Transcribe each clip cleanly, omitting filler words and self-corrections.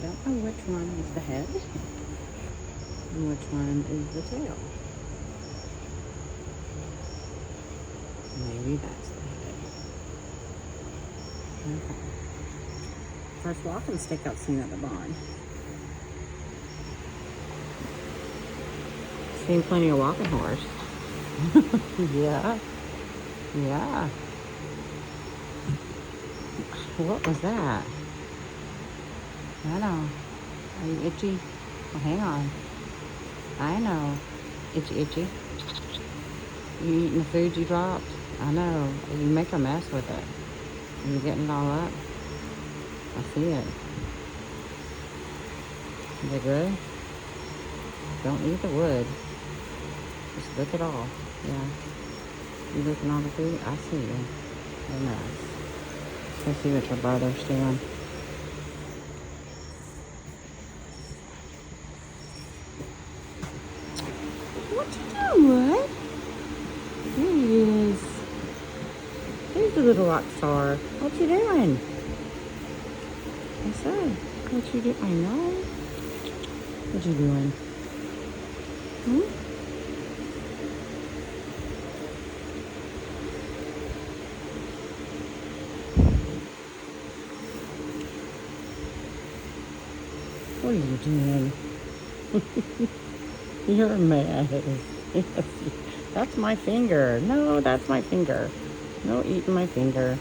I don't know which one is the head and which one is the tail. Maybe that's the head. Okay. First walking stick I've seen at the barn. Seen plenty of walking horse. Yeah. Yeah. What was that? I know. Are you itchy? Well, hang on. I know. Itchy, itchy. You eating the food you dropped? I know. You make a mess with it. You're getting it all up. I see it. Is it good? Don't eat the wood. Just lick it all. Yeah. You licking all the food? I see you. Very nice. Let's see what your brother's doing. What you doing? There he is. There's the little rock star. What you doing? I said, what you doing? I know. What you doing? Hmm? What are you doing? You're mad. That's my finger. No, that's my finger. No eating my finger.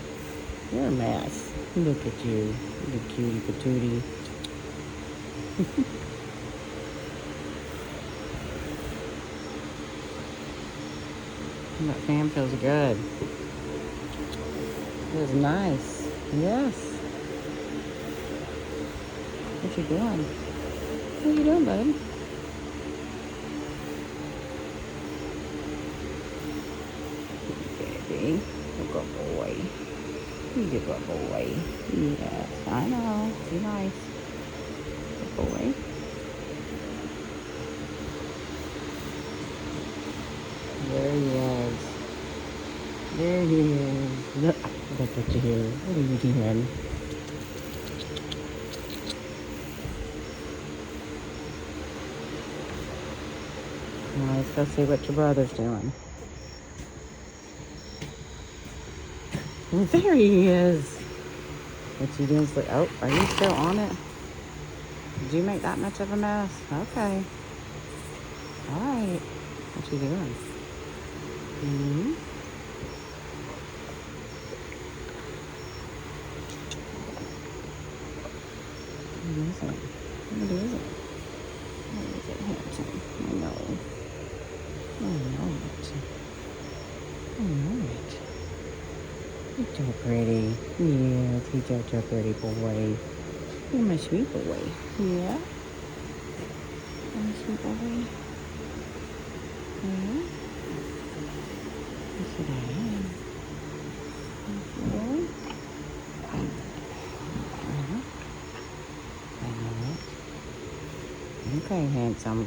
You're a mess. Look at you. You cutie patootie. That fan feels good. Feels nice. Yes. What you doing? What you doing, bud? Baby. Good boy. He's a good boy. Yes, I know. Be nice. Good boy. There he is. There he is. Look at you. What are you doing? Now let's go see what your brother's doing. There he is. What you doing? Oh, are you still on it? Did you make that much of a mess? Okay. All right. What you doing? Mm-hmm. What is it? What is it? What is it, handsome? I know. I know it. I know it. You're so pretty. Yes, he's such a pretty boy. You're my sweet boy. Yeah? My sweet boy. Yeah? Yes, it is. Yes, I know it. Okay, handsome.